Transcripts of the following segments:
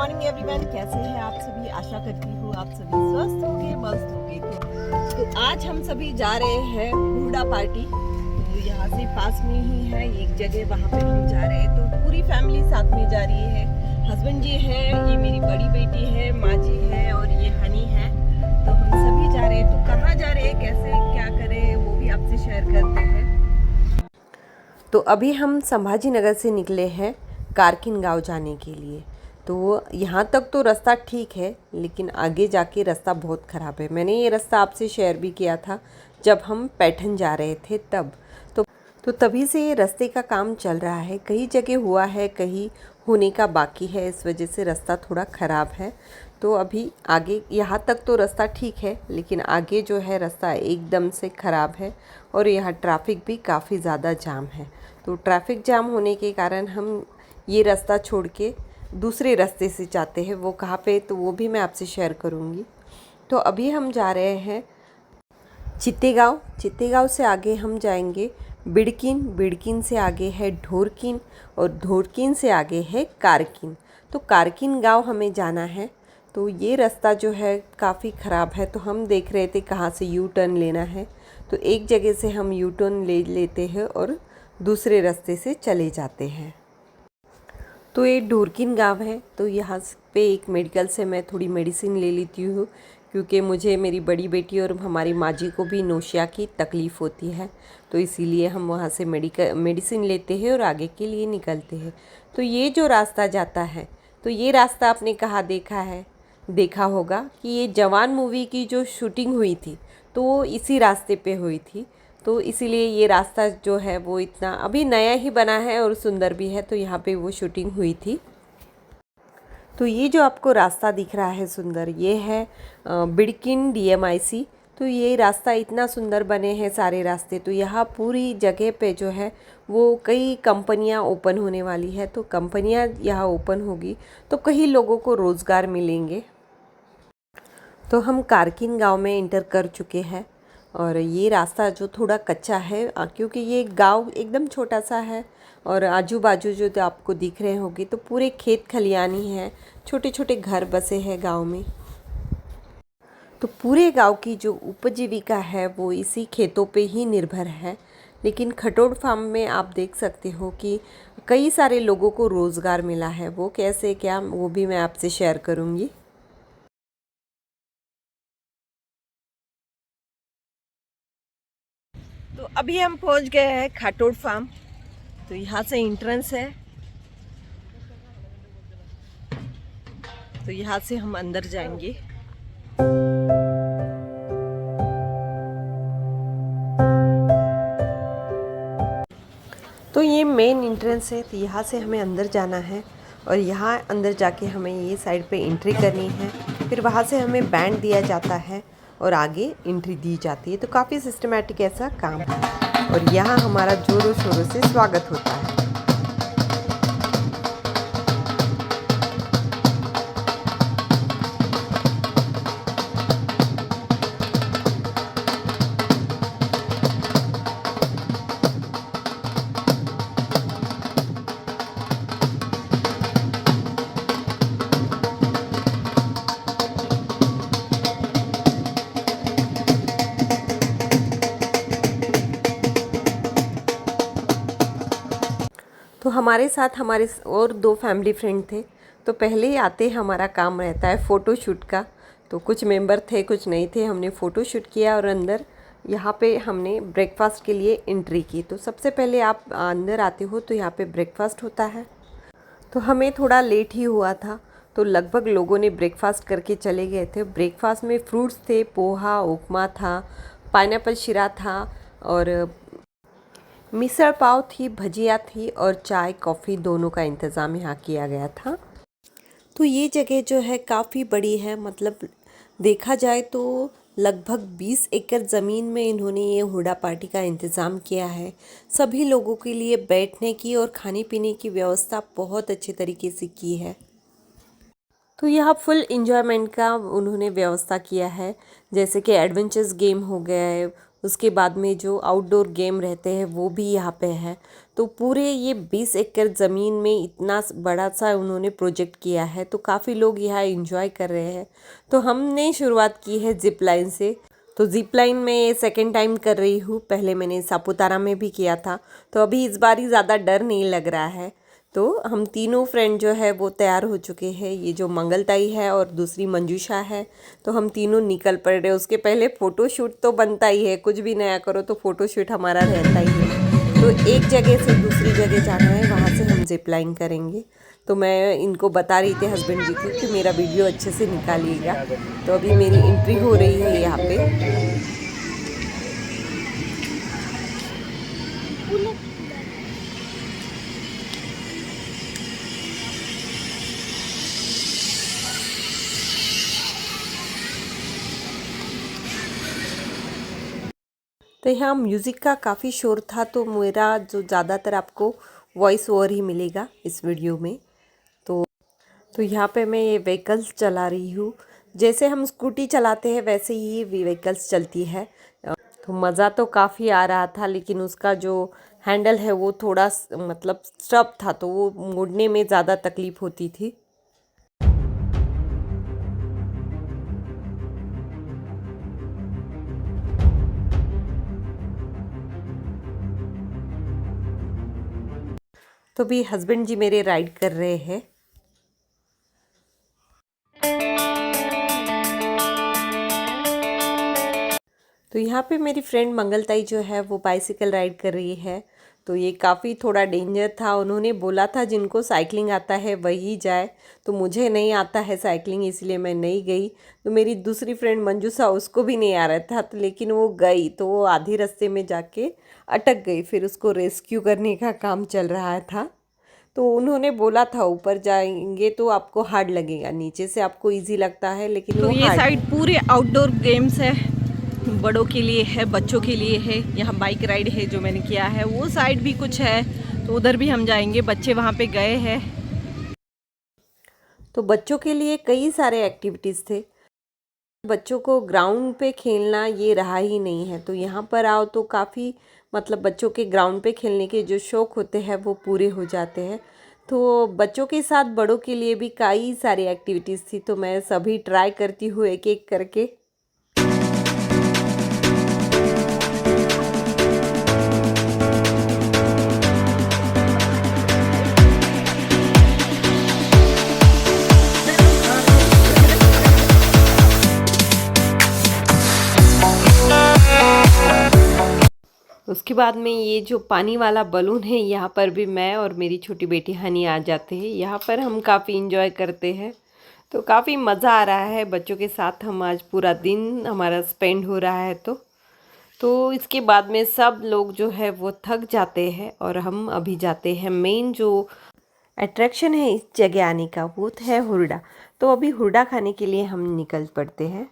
Morning everyone, कैसे हैं आप सभी। आशा करती हूँ आप सभी स्वस्थ होंगे, मस्त होंगे। तो आज हम सभी जा रहे हैं हुडा पार्टी। तो यहाँ से पास में ही है एक जगह, वहाँ पे हम जा रहे हैं। तो पूरी फैमिली साथ में जा रही है। हस्बैंड जी है, ये मेरी बड़ी बेटी है, माँ जी है और ये हनी है। तो हम सभी जा रहे हैं। तो कहाँ जा रहे हैं, कैसे क्या करें, वो भी आपसे शेयर करते हैं। तो अभी हम संभाजी नगर से निकले हैं कारकिन गांव जाने के लिए। तो यहाँ तक तो रास्ता ठीक है, लेकिन आगे जाके रास्ता बहुत ख़राब है। मैंने ये रास्ता आपसे शेयर भी किया था जब हम पैठन जा रहे थे तब। तो तभी से ये रास्ते का काम चल रहा है। कई जगह हुआ है, कहीं होने का बाकी है, इस वजह से रास्ता थोड़ा ख़राब है। तो अभी आगे यहाँ तक तो रास्ता ठीक है, लेकिन आगे जो है रास्ता एकदम से ख़राब है और यहाँ ट्रैफिक भी काफ़ी ज़्यादा जाम है। तो ट्रैफिक जाम होने के कारण हम ये रास्ता छोड़ के दूसरे रास्ते से जाते हैं। वो कहाँ पे, तो वो भी मैं आपसे शेयर करूँगी। तो अभी हम जा रहे हैं चित्तेगांव। चित्तेगांव से आगे हम जाएंगे बिड़किन। बिड़किन से आगे है ढोरकिन और ढोरकिन से आगे है कारकिन। तो कारकिन गांव हमें जाना है। तो ये रास्ता जो है काफ़ी ख़राब है। तो हम देख रहे थे कहाँ से यू टर्न लेना है। तो एक जगह से हम यू टर्न ले लेते हैं और दूसरे रास्ते से चले जाते हैं। तो ये ढोरकिन गांव है। तो यहाँ पे एक मेडिकल से मैं थोड़ी मेडिसिन ले लेती हूँ, क्योंकि मुझे, मेरी बड़ी बेटी और हमारी माँ जी को भी नोशिया की तकलीफ़ होती है। तो इसीलिए हम वहाँ से मेडिसिन लेते हैं और आगे के लिए निकलते हैं। तो ये जो रास्ता जाता है, तो ये रास्ता आपने कहाँ देखा होगा कि ये जवान मूवी की जो शूटिंग हुई थी तो वो इसी रास्ते पे हुई थी। तो इसीलिए ये रास्ता जो है वो इतना अभी नया ही बना है और सुंदर भी है। तो यहाँ पे वो शूटिंग हुई थी। तो ये जो आपको रास्ता दिख रहा है सुंदर, ये है बिड़किन DMIC। तो ये रास्ता इतना सुंदर बने हैं सारे रास्ते। तो यहाँ पूरी जगह पे जो है वो कई कंपनियाँ ओपन होने वाली है। तो कंपनियाँ यहाँ ओपन होगी तो कई लोगों को रोज़गार मिलेंगे। तो हम कारकिन गांव में इंटर कर चुके हैं और ये रास्ता जो थोड़ा कच्चा है, क्योंकि ये गांव एकदम छोटा सा है और आजू बाजू जो तो आपको दिख रहे होंगे तो पूरे खेत खलियान ही है, छोटे छोटे घर बसे हैं गांव में। तो पूरे गांव की जो उपजीविका है वो इसी खेतों पे ही निर्भर है। लेकिन खटोड़ फार्म में आप देख सकते हो कि कई सारे लोगों को रोज़गार मिला है। वो कैसे क्या, वो भी मैं आपसे शेयर करूँगी। तो अभी हम पहुंच गए हैं खाटोड़ फार्म। तो यहाँ से एंट्रेंस है। तो यहाँ से हम अंदर जाएंगे। तो ये मेन एंट्रेंस है। तो यहाँ से हमें अंदर जाना है और यहाँ अंदर जाके हमें ये साइड पे एंट्री करनी है। फिर वहाँ से हमें बैंड दिया जाता है और आगे एंट्री दी जाती है। तो काफ़ी सिस्टमेटिक ऐसा काम है और यहाँ हमारा जोरों शोरों से स्वागत होता है। तो हमारे साथ हमारे और 2 फैमिली फ्रेंड थे। तो पहले ही आते हमारा काम रहता है फ़ोटो शूट का। तो कुछ मेंबर थे, कुछ नहीं थे। हमने फ़ोटो शूट किया और अंदर यहाँ पे हमने ब्रेकफास्ट के लिए एंट्री की। तो सबसे पहले आप अंदर आते हो तो यहाँ पे ब्रेकफास्ट होता है। तो हमें थोड़ा लेट ही हुआ था, तो लगभग लोगों ने ब्रेकफास्ट करके चले गए थे। ब्रेकफास्ट में फ्रूट्स थे, पोहा, उपमा था, पाइनएप्पल शीरा था और मिसल पाव थी, भजिया थी और चाय कॉफ़ी दोनों का इंतज़ाम यहाँ किया गया था। तो ये जगह जो है काफ़ी बड़ी है, मतलब देखा जाए तो लगभग 20 एकड़ ज़मीन में इन्होंने ये हुडा पार्टी का इंतज़ाम किया है। सभी लोगों के लिए बैठने की और खाने पीने की व्यवस्था बहुत अच्छे तरीके से की है। तो यहाँ फुल इंजॉयमेंट का उन्होंने व्यवस्था किया है, जैसे कि एडवेंचर्स गेम हो गया है, उसके बाद में जो आउटडोर गेम रहते हैं वो भी यहाँ पे है। तो पूरे ये 20 एकड़ ज़मीन में इतना बड़ा सा उन्होंने प्रोजेक्ट किया है, तो काफ़ी लोग यहाँ एंजॉय कर रहे हैं। तो हमने शुरुआत की है जिप लाइन से। तो जिप लाइन में सेकेंड टाइम कर रही हूँ, पहले मैंने सापुतारा में भी किया था, तो अभी इस बार ही ज़्यादा डर नहीं लग रहा है। तो हम तीनों फ्रेंड जो है वो तैयार हो चुके हैं। ये जो मंगलताई है और दूसरी मंजूषा है, तो हम तीनों निकल पड़े। उसके पहले फ़ोटो शूट तो बनता ही है, कुछ भी नया करो तो फ़ोटो शूट हमारा रहता ही है। तो एक जगह से दूसरी जगह जाना है, वहाँ से हम जिप लाइन करेंगे। तो मैं इनको बता रही थी हस्बैंड जी को कि मेरा वीडियो अच्छे से निकालिएगा। तो अभी मेरी एंट्री हो रही है यहाँ पे। तो यहाँ म्यूज़िक का काफ़ी शोर था, तो मेरा जो ज़्यादातर आपको वॉइस ओवर ही मिलेगा इस वीडियो में। तो यहाँ पे मैं ये व्हीकल्स चला रही हूँ। जैसे हम स्कूटी चलाते हैं वैसे ही व्हीकल्स चलती है। तो मज़ा तो काफ़ी आ रहा था, लेकिन उसका जो हैंडल है वो थोड़ा मतलब स्टब था, तो वो मोड़ने में ज़्यादा तकलीफ़ होती थी। तो भी हस्बैंड जी मेरे राइड कर रहे हैं। तो यहाँ पे मेरी फ्रेंड मंगलताई जो है वो बाइसिकल राइड कर रही है। तो ये काफ़ी थोड़ा डेंजर था। उन्होंने बोला था जिनको साइकिलिंग आता है वही जाए, तो मुझे नहीं आता है साइकिलिंग, इसलिए मैं नहीं गई। तो मेरी दूसरी फ्रेंड मंजूषा, उसको भी नहीं आ रहा था, तो लेकिन वो गई, तो वो आधी रास्ते में जाके अटक गई। फिर उसको रेस्क्यू करने का काम चल रहा था। तो उन्होंने बोला था ऊपर जाएंगे तो आपको हार्ड लगेगा, नीचे से आपको इजी लगता है, लेकिन तो वो ये हार्ड साइड है। पूरे आउटडोर गेम्स है, बड़ों के लिए है, बच्चों के लिए है। यहाँ बाइक राइड है जो मैंने किया है, वो साइड भी कुछ है, तो उधर भी हम जाएंगे। बच्चे वहाँ पे गए हैं। तो बच्चों के लिए कई सारे एक्टिविटीज़ थे। बच्चों को ग्राउंड पे खेलना ये रहा ही नहीं है, तो यहाँ पर आओ तो काफ़ी मतलब बच्चों के ग्राउंड पे खेलने के जो शौक़ होते हैं वो पूरे हो जाते हैं। तो बच्चों के साथ बड़ों के लिए भी कई सारी एक्टिविटीज़ थी, तो मैं सभी ट्राई करती हूँ एक एक करके। उसके बाद में ये जो पानी वाला बलून है, यहाँ पर भी मैं और मेरी छोटी बेटी हनी आ जाते हैं। यहाँ पर हम काफ़ी इंजॉय करते हैं, तो काफ़ी मज़ा आ रहा है बच्चों के साथ। हम आज पूरा दिन हमारा स्पेंड हो रहा है। तो इसके बाद में सब लोग जो है वो थक जाते हैं और हम अभी जाते हैं मेन जो अट्रैक्शन है इस जगह आने का, वो है हुरडा। तो अभी हुरडा खाने के लिए हम निकल पड़ते हैं।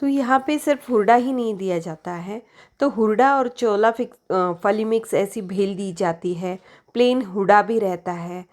तो यहाँ पे सिर्फ हुरडा ही नहीं दिया जाता है, तो हुरडा और चोला फली मिक्स ऐसी भेल दी जाती है। प्लेन हुरडा भी रहता है,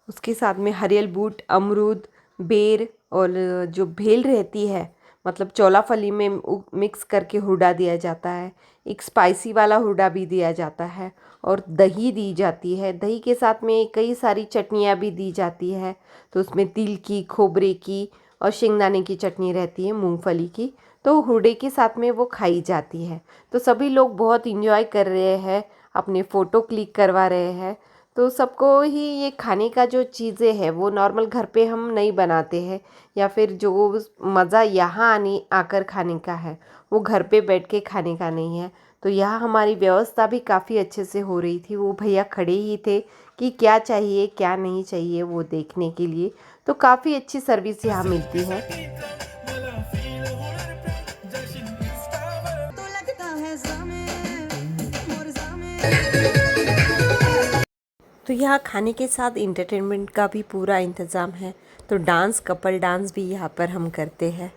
उसके साथ में हरियल बूट, अमरूद, बेर और जो भेल रहती है, मतलब चोला फली में मिक्स करके हुरडा दिया जाता है। एक स्पाइसी वाला हुरडा भी दिया जाता है और दही दी जाती है। दही के साथ में कई सारी चटनियाँ भी दी जाती है। तो उसमें तिल की, खोबरे की और शेंगदाने की चटनी रहती है, मूंगफली की। तो हुरडे के साथ में वो खाई जाती है। तो सभी लोग बहुत इंजॉय कर रहे हैं, अपने फ़ोटो क्लिक करवा रहे हैं। तो सबको ही ये खाने का जो चीज़ें हैं वो नॉर्मल घर पे हम नहीं बनाते हैं, या फिर जो मज़ा यहाँ आकर खाने का है वो घर पे बैठ के खाने का नहीं है। तो यहाँ हमारी व्यवस्था भी काफ़ी अच्छे से हो रही थी। वो भैया खड़े ही थे कि क्या चाहिए क्या नहीं चाहिए वो देखने के लिए। तो काफ़ी अच्छी सर्विस यहाँ मिलती है। तो यहाँ खाने के साथ इंटरटेनमेंट का भी पूरा इंतज़ाम है। तो डांस, कपल डांस भी यहाँ पर हम करते हैं।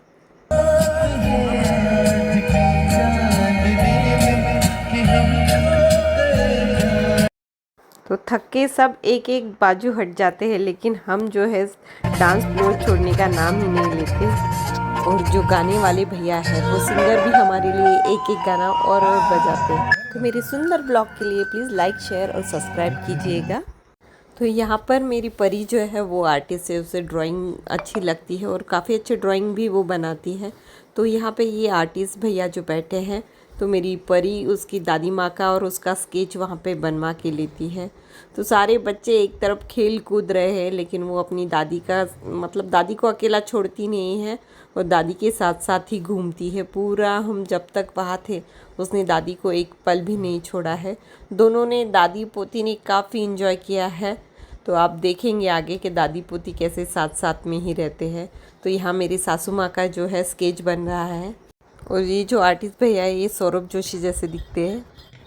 तो थक के सब एक एक बाजू हट जाते हैं, लेकिन हम जो है डांस फ्लोर छोड़ने का नाम ही नहीं लेते। और जो गाने वाले भैया हैं वो सिंगर भी हमारे लिए एक एक गाना और बजाते हैं। तो मेरे सुंदर ब्लॉग के लिए प्लीज़ लाइक शेयर और सब्सक्राइब कीजिएगा। तो यहाँ पर मेरी परी जो है वो आर्टिस्ट है, उसे ड्राइंग अच्छी लगती है और काफ़ी अच्छी ड्राइंग भी वो बनाती है। तो यहाँ पे ये आर्टिस्ट भैया जो बैठे हैं, तो मेरी परी उसकी दादी माँ का और उसका स्केच वहाँ पे बनवा के लेती है। तो सारे बच्चे एक तरफ खेल कूद रहे हैं, लेकिन वो अपनी दादी का मतलब दादी को अकेला छोड़ती नहीं है और दादी के साथ साथ ही घूमती है। पूरा हम जब तक वहाँ थे उसने दादी को एक पल भी नहीं छोड़ा है। दोनों ने, दादी पोती ने काफ़ी इन्जॉय किया है। तो आप देखेंगे आगे कि दादी पोती कैसे साथ साथ में ही रहते हैं। तो यहाँ मेरी सासू माँ का जो है स्केच बन रहा है और ये जो आर्टिस्ट भैया है ये सौरभ जोशी जैसे दिखते हैं।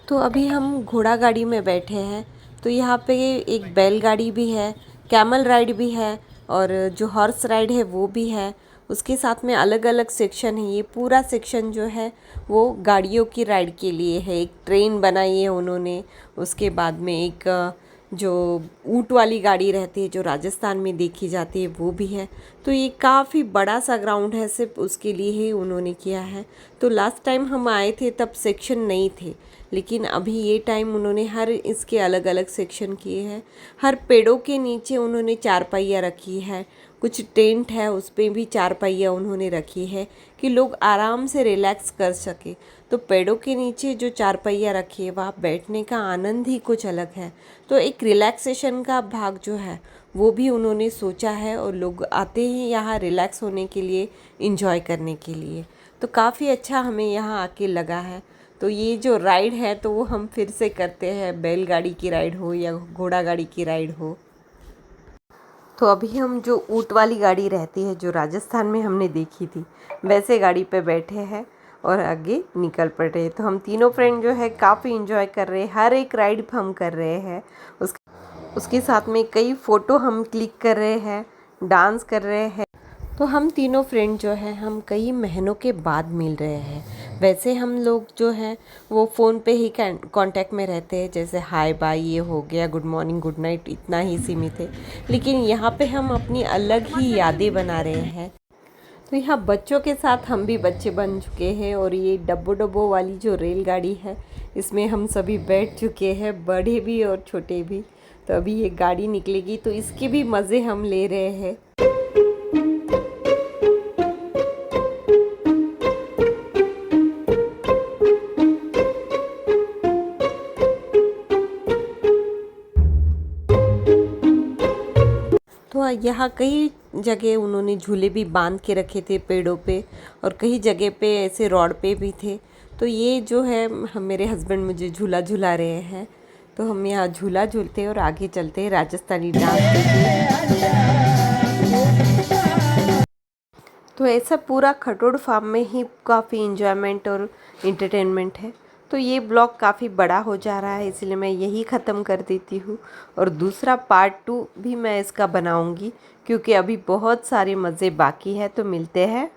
तो अभी हम घोड़ा गाड़ी में बैठे हैं। तो यहाँ पे एक बैलगाड़ी भी है, कैमल राइड भी है और जो हॉर्स राइड है वो भी है। उसके साथ में अलग अलग सेक्शन है। ये पूरा सेक्शन जो है वो गाड़ियों की राइड के लिए है। एक ट्रेन बनाई है उन्होंने, उसके बाद में एक जो ऊँट वाली गाड़ी रहती है जो राजस्थान में देखी जाती है वो भी है। तो ये काफ़ी बड़ा सा ग्राउंड है, सिर्फ उसके लिए ही उन्होंने किया है। तो लास्ट टाइम हम आए थे तब सेक्शन नहीं थे, लेकिन अभी ये टाइम उन्होंने हर इसके अलग अलग सेक्शन किए हैं। हर पेड़ों के नीचे उन्होंने चारपाइयाँ रखी है, कुछ टेंट है उस पर भी चारपाइयाँ उन्होंने रखी है कि लोग आराम से रिलैक्स कर सके। तो पेड़ों के नीचे जो चारपाइयाँ रखी है वहाँ बैठने का आनंद ही कुछ अलग है। तो एक रिलैक्सेशन का भाग जो है वो भी उन्होंने सोचा है और लोग आते हैं यहाँ रिलैक्स होने के लिए, इंजॉय करने के लिए। तो काफ़ी अच्छा हमें यहाँ आके लगा है। तो ये जो राइड है तो वो हम फिर से करते हैं, बैलगाड़ी की राइड हो या घोड़ा गाड़ी की राइड हो। तो अभी हम जो ऊँट वाली गाड़ी रहती है जो राजस्थान में हमने देखी थी वैसे गाड़ी पे बैठे हैं और आगे निकल पड़े। तो हम तीनों फ्रेंड जो है काफ़ी इन्जॉय कर रहे हैं, हर एक राइड हम कर रहे हैं। उसके साथ में कई फ़ोटो हम क्लिक कर रहे हैं, डांस कर रहे हैं। तो हम तीनों फ्रेंड जो है हम कई महीनों के बाद मिल रहे हैं। वैसे हम लोग जो हैं वो फ़ोन पे ही कांटेक्ट में रहते हैं, जैसे हाय बाय ये हो गया, गुड मॉर्निंग गुड नाइट, इतना ही सीमित है। लेकिन यहाँ पे हम अपनी अलग ही यादें बना रहे हैं। तो यहाँ बच्चों के साथ हम भी बच्चे बन चुके हैं और ये डब्बो डब्बो वाली जो रेलगाड़ी है इसमें हम सभी बैठ चुके हैं, बड़े भी और छोटे भी। तो अभी ये गाड़ी निकलेगी तो इसके भी मज़े हम ले रहे हैं। तो यहाँ कई जगह उन्होंने झूले भी बांध के रखे थे पेड़ों पे और कई जगह पे ऐसे रॉड पे भी थे। तो ये जो है मेरे हस्बैंड मुझे झूला झूला रहे हैं। तो हम यहाँ झूला झूलते हैं और आगे चलते हैं राजस्थानी डांस देखते। तो ऐसा पूरा खटोड़ फार्म में ही काफ़ी इंजॉयमेंट और इंटरटेनमेंट है। तो ये ब्लॉग काफ़ी बड़ा हो जा रहा है, इसलिए मैं यही ख़त्म कर देती हूँ और दूसरा पार्ट 2 भी मैं इसका बनाऊँगी क्योंकि अभी बहुत सारे मज़े बाकी है। तो मिलते हैं